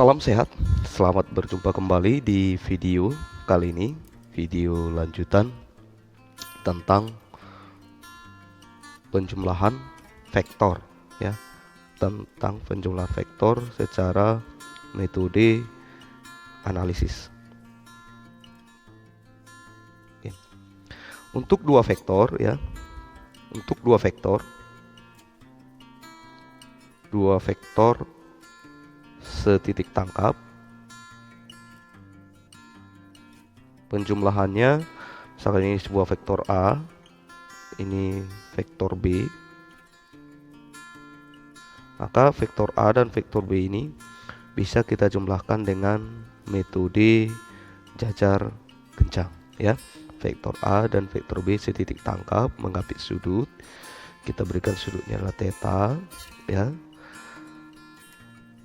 Salam sehat, selamat berjumpa kembali di video kali ini, video lanjutan tentang penjumlahan vektor ya, tentang penjumlahan vektor secara metode analisis. Oke. Untuk dua vektor ya, dua vektor setitik tangkap, penjumlahannya misalkan ini sebuah vektor A, ini vektor B, maka vektor A dan vektor B ini bisa kita jumlahkan dengan metode jajar kencang ya. Vektor A dan vektor B setitik tangkap mengapit sudut, kita berikan sudutnya adalah theta ya.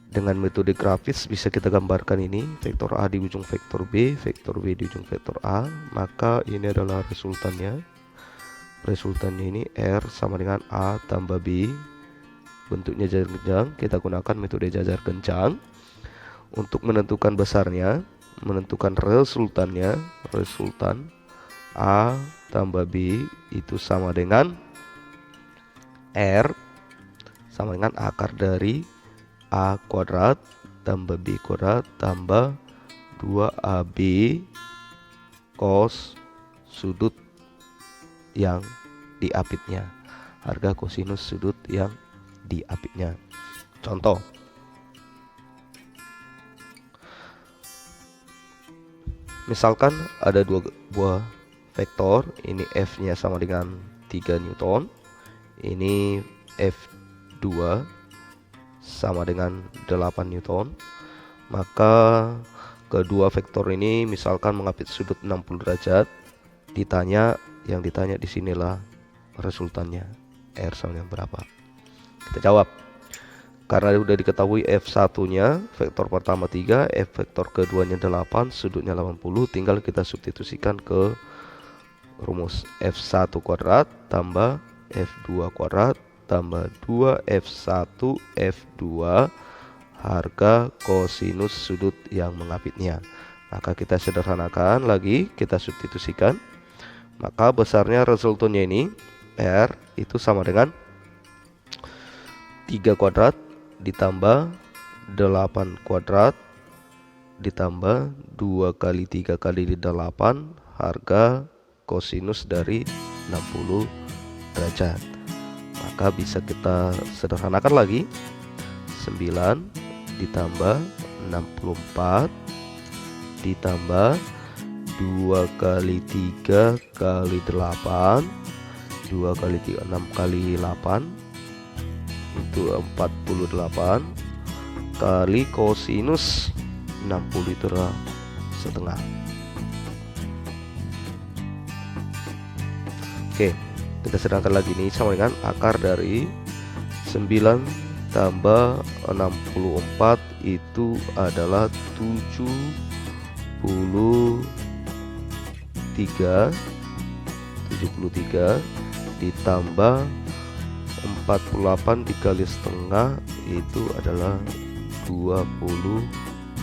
Dengan metode grafis bisa kita gambarkan ini vektor A di ujung vektor B di ujung vektor A, maka ini adalah resultannya. Resultannya ini R sama dengan A tambah B. Bentuknya jajar kencang, kita gunakan metode jajar kencang untuk menentukan besarnya, menentukan resultan A tambah B itu sama dengan R sama dengan akar dari A kuadrat tambah B kuadrat tambah 2AB cos sudut yang diapitnya, harga kosinus sudut yang diapitnya. Contoh, misalkan ada dua buah vektor, ini F nya sama dengan 3 Newton, ini F2 sama dengan 8 Newton, maka kedua vektor ini misalkan mengapit sudut 60 derajat. Yang ditanya di sinilah resultannya, R sama dengan berapa. Kita jawab. Karena sudah diketahui F1 nya vektor pertama 3, F vektor keduanya 8, sudutnya 80, tinggal kita substitusikan ke rumus F1 kuadrat tambah F2 kuadrat tambah 2F1 F2 harga kosinus sudut yang mengapitnya. Maka kita sederhanakan lagi, kita substitusikan, maka besarnya resultannya ini R itu sama dengan 3 kuadrat ditambah 8 kuadrat ditambah 2 kali 3 kali 8 harga kosinus dari 60 derajat. Maka bisa kita sederhanakan lagi, 9 ditambah 64 ditambah 2 kali 3 kali 8, 2 kali 3 6 kali 8 itu 48 kali kosinus 60 itu adalah setengah. Oke, kita sedangkan lagi ini sama dengan akar dari 9 tambah 64 itu adalah 73 ditambah 48 dikali setengah itu adalah 24.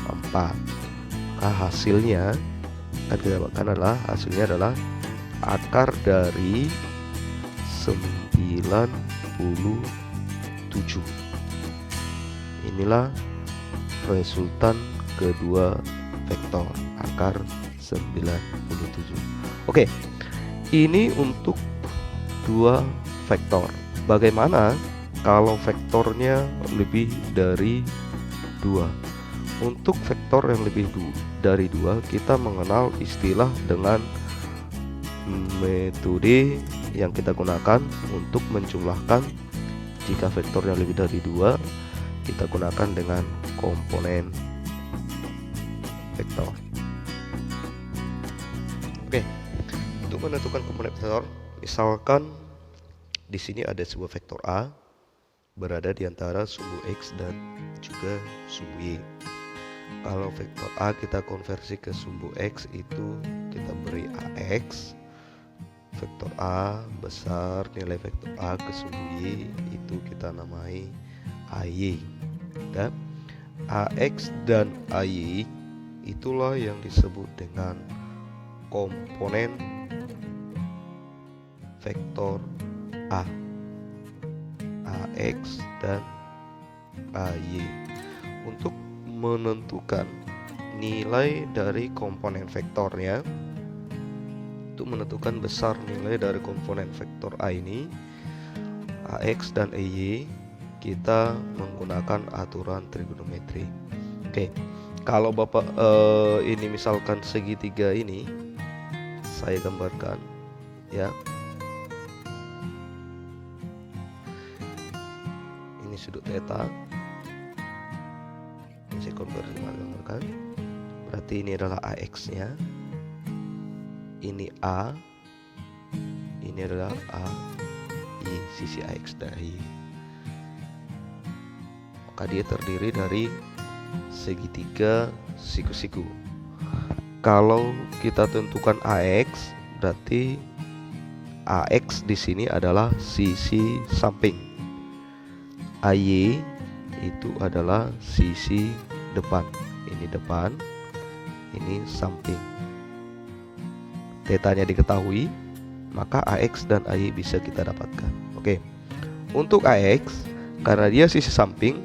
Maka hasilnya akan kita dapatkan hasilnya adalah akar dari 97. Inilah resultan kedua vektor, akar 97. Oke, ini untuk dua vektor. Bagaimana kalau vektornya lebih dari 2? Untuk vektor yang lebih dari 2, kita mengenal istilah dengan metode yang kita gunakan untuk menjumlahkan. Jika vektor yang lebih dari 2, kita gunakan dengan komponen vektor. Oke, untuk menentukan komponen vektor, misalkan di sini ada sebuah vektor A berada di antara sumbu X dan juga sumbu Y. Kalau vektor A kita konversi ke sumbu X, itu kita beri AX. Vektor A besar, nilai vektor A ke sumbu Y itu kita namai AY. Dan AX dan AY itulah yang disebut dengan komponen vektor A. AX dan AY. Untuk menentukan nilai dari komponen vektornya, untuk menentukan besar nilai dari komponen vektor A ini, AX dan AY, kita menggunakan aturan trigonometri. Oke, kalau Bapak ini misalkan segitiga ini, saya gambarkan ya. Ini sudut theta. Ini saya gambarkan. Berarti ini adalah AX-nya. Ini A. Ini adalah A. I, sisi AX dari. Maka dia terdiri dari segitiga siku-siku. Kalau kita tentukan AX, berarti AX di sini adalah sisi samping. AY itu adalah sisi depan. Ini depan, ini samping. Tetanya diketahui, maka AX dan AY bisa kita dapatkan. Oke. Untuk AX, karena dia sisi samping,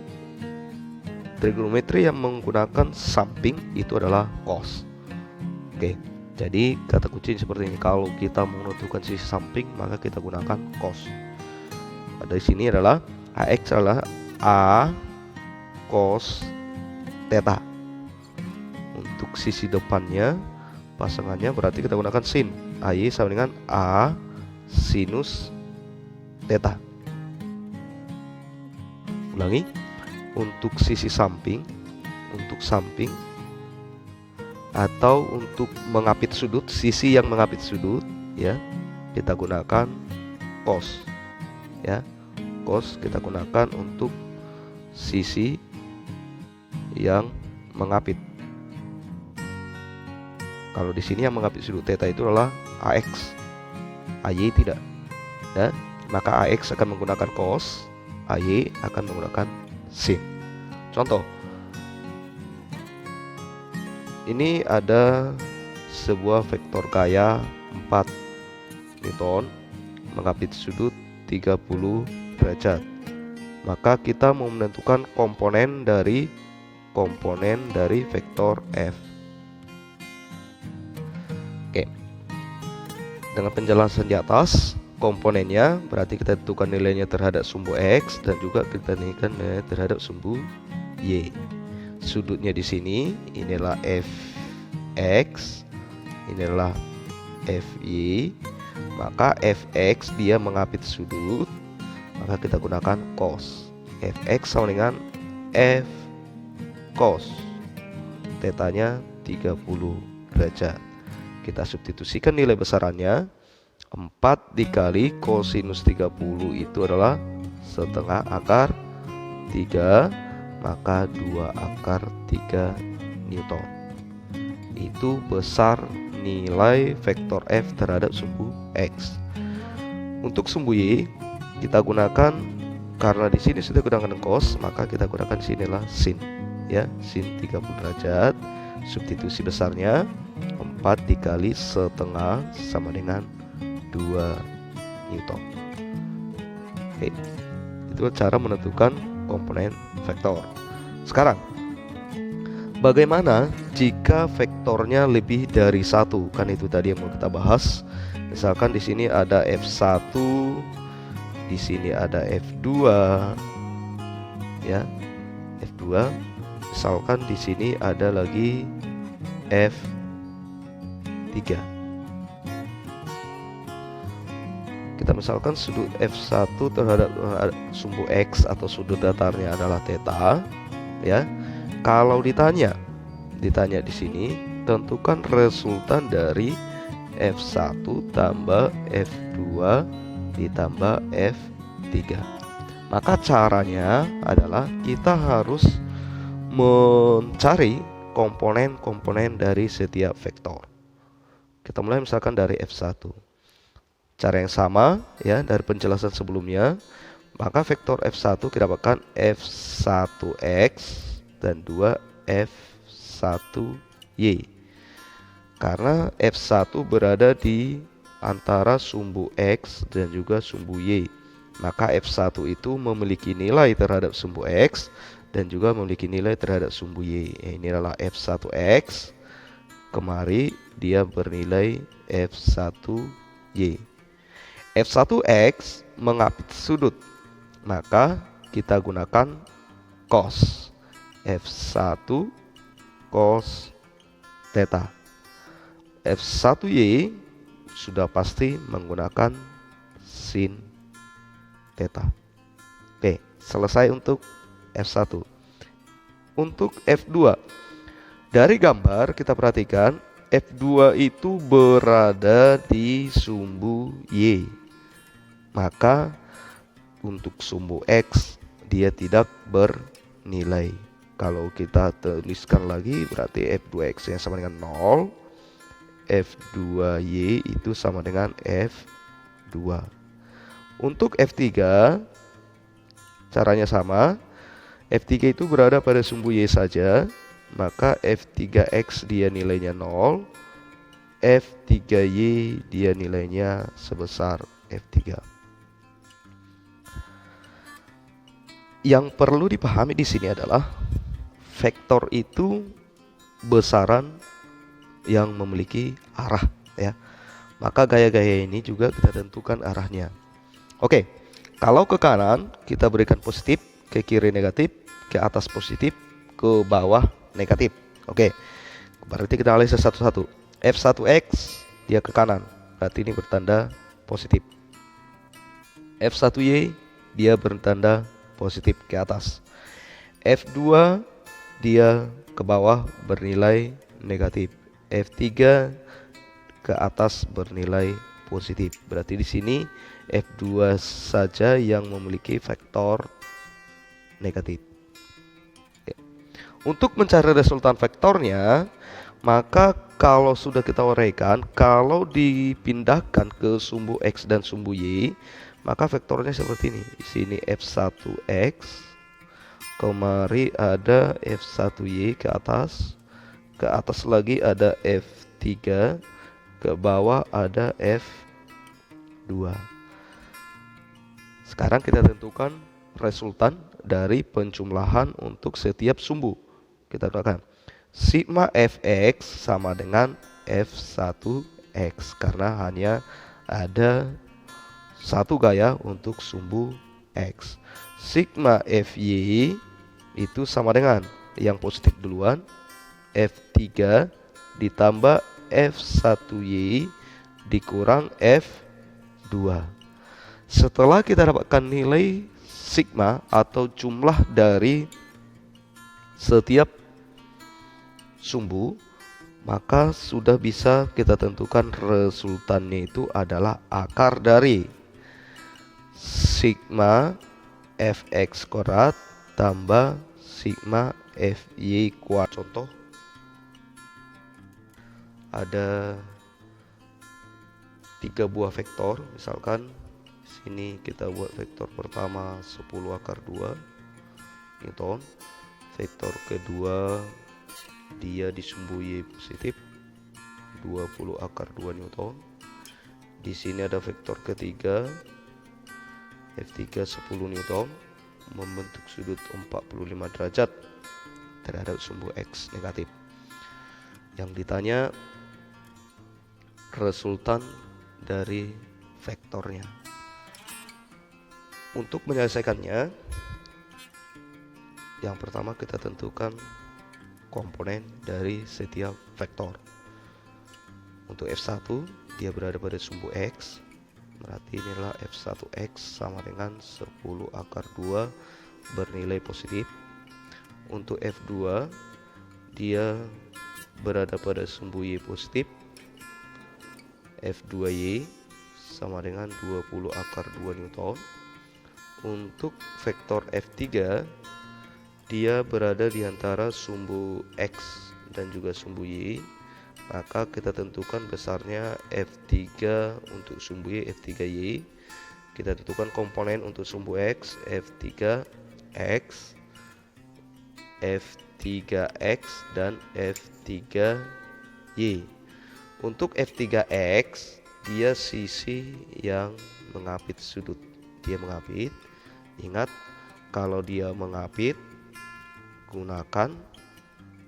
trigonometri yang menggunakan samping itu adalah cos. Oke. Jadi kata kunci seperti ini. Kalau kita menentukan sisi samping, maka kita gunakan cos. Pada sini adalah AX adalah A cos theta. Untuk sisi depannya, pasangannya berarti kita gunakan sin. AY sama dengan A sinus theta. Ulangi. Untuk sisi samping, untuk samping atau untuk mengapit sudut, sisi yang mengapit sudut ya, kita gunakan cos. Ya. Cos kita gunakan untuk sisi yang mengapit. Kalau di sini yang mengapit sudut theta itu adalah AX, AY tidak. Ya, maka AX akan menggunakan cos, AY akan menggunakan sin. Contoh, ini ada sebuah vektor gaya 4 Newton mengapit sudut 30 derajat. Maka kita mau menentukan komponen dari vektor F. Oke. Dengan penjelasan di atas, komponennya berarti kita tentukan nilainya terhadap sumbu X dan juga kita tentukan nilai terhadap sumbu Y. Sudutnya di sini inilah Fx, inilah Fy. Maka Fx dia mengapit sudut, maka kita gunakan cos. Fx sama dengan F cos. Tetanya 30 derajat. Kita substitusikan nilai besarannya. 4 dikali kosinus 30 itu adalah setengah akar 3, maka 2 akar 3 Newton. Itu besar nilai vektor F terhadap sumbu X. Untuk sumbu Y kita gunakan, karena di sini sudah gunakan cos, maka kita gunakan sinilah sin. Ya, sin 30 derajat. Substitusi besarnya 4 dikali setengah sama dengan 2 Newton. Oke, itu cara menentukan komponen vektor. Sekarang, bagaimana jika vektornya lebih dari 1? Kan itu tadi yang mau kita bahas. Misalkan di sini ada F1, di sini ada F2, ya, F2. Misalkan di sini ada lagi F3. Kita misalkan sudut F1 terhadap sumbu X atau sudut datarnya adalah theta, ya. Kalau ditanya di sini, tentukan resultan dari F1 tambah F2 ditambah F3. Maka caranya adalah kita harus mencari komponen-komponen dari setiap vektor. Kita mulai misalkan dari F1. Cara yang sama ya dari penjelasan sebelumnya, maka vektor F1 kita dapatkan F1x dan 2 F1Y. Karena F1 berada di antara sumbu X dan juga sumbu Y, maka F1 itu memiliki nilai terhadap sumbu X dan juga memiliki nilai terhadap sumbu Y. Ini adalah F1X, kemari dia bernilai F1Y. F1X mengapit sudut, maka kita gunakan cos. F1 cos theta. F1Y sudah pasti menggunakan sin theta. Oke, selesai untuk F1. Untuk F2, dari gambar kita perhatikan F2 itu berada di sumbu Y. Maka untuk sumbu X dia tidak bernilai. Kalau kita tuliskan lagi berarti F2X yang sama dengan 0, F2Y itu sama dengan F2. Untuk F3 caranya sama. F3 itu berada pada sumbu Y saja, maka F3X dia nilainya 0, F3Y dia nilainya sebesar F3. Yang perlu dipahami di sini adalah vektor itu besaran yang memiliki arah, ya. Maka gaya-gaya ini juga kita tentukan arahnya. Oke, kalau ke kanan kita berikan positif, ke kiri negatif, ke atas positif, ke bawah negatif. Oke, berarti kita analisis satu-satu. F1X dia ke kanan, berarti ini bertanda positif. F1Y dia bertanda positif ke atas. F2 dia ke bawah bernilai negatif. F3 ke atas bernilai positif. Berarti di sini F2 saja yang memiliki vektor negatif. Untuk mencari resultan vektornya, maka kalau sudah kita uraikan, kalau dipindahkan ke sumbu X dan sumbu Y, maka vektornya seperti ini. Di sini F1X, kemari ada F1Y ke atas lagi ada F3, ke bawah ada F2. Sekarang kita tentukan resultan dari penjumlahan untuk setiap sumbu. Kita gunakan sigma Fx sama dengan F1X karena hanya ada satu gaya untuk sumbu X. Sigma Fy itu sama dengan yang positif duluan, F3 ditambah F1Y dikurang F2. Setelah kita dapatkan nilai sigma atau jumlah dari setiap sumbu, maka sudah bisa kita tentukan resultannya itu adalah akar dari sigma Fx kuadrat tambah sigma Fy kuadrat. Contoh, ada 3 buah vektor, misalkan sini kita buat vektor pertama 10 akar 2 Newton, vektor kedua dia di sumbu Y positif 20 akar 2 Newton. Di sini ada vektor ketiga F3 10 Newton membentuk sudut 45 derajat terhadap sumbu X negatif. Yang ditanya resultan dari vektornya. Untuk menyelesaikannya, yang pertama kita tentukan komponen dari setiap vektor. Untuk F1 dia berada pada sumbu X, berarti inilah F1X sama dengan 10 akar 2 bernilai positif. Untuk F2 dia berada pada sumbu Y positif, F2Y sama dengan 20 akar 2 Newton. Untuk vektor F3 dia berada di antara sumbu X dan juga sumbu Y, maka kita tentukan besarnya F3 untuk sumbu Y, F3Y. Kita tentukan komponen untuk sumbu X, F3X, F3 F3X dan F3Y. Untuk F3X dia sisi yang mengapit sudut. Dia mengapit. Ingat, kalau dia mengapit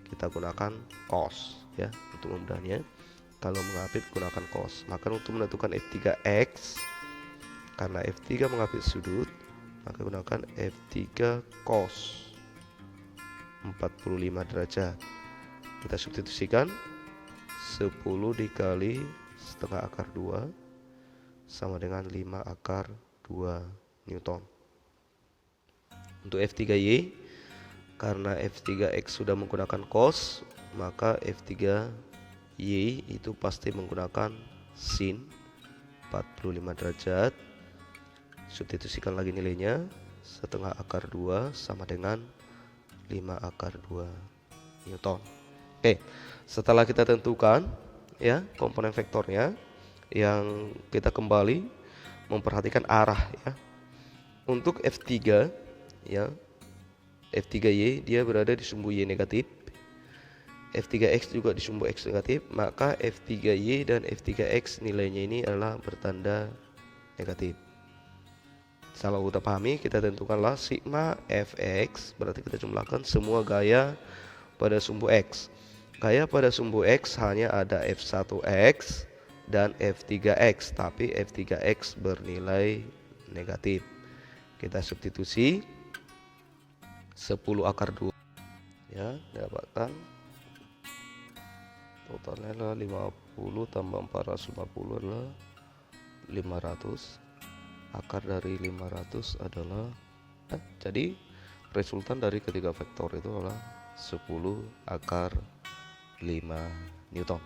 kita gunakan cos ya untuk memudahnya. Kalau mengapit gunakan cos. Maka untuk menentukan F3X, karena F3 mengapit sudut, maka gunakan F3 cos 45 derajat. Kita substitusikan 10 dikali setengah akar 2 sama dengan 5 akar 2 Newton. Untuk F3Y, karena F3X sudah menggunakan cos, maka F3Y itu pasti menggunakan sin 45 derajat. Substitusikan lagi nilainya, setengah akar 2 sama dengan 5 akar 2 Newton. Oke, setelah kita tentukan ya komponen vektornya, yang kita kembali memperhatikan arah ya. Untuk F3 ya, F3Y dia berada di sumbu Y negatif, F3X juga di sumbu X negatif, maka F3Y dan F3X nilainya ini adalah bertanda negatif. Kalau kita pahami, kita tentukanlah sigma Fx, berarti kita jumlahkan semua gaya pada sumbu X. Gaya pada sumbu X hanya ada F1X dan F3X, tapi F3X bernilai negatif. Kita substitusi 10 akar 2 ya, dapatkan totalnya adalah 50 tambah 450 adalah 500. Akar dari 500 adalah jadi resultan dari ketiga vektor itu adalah 10 akar 5 Newton.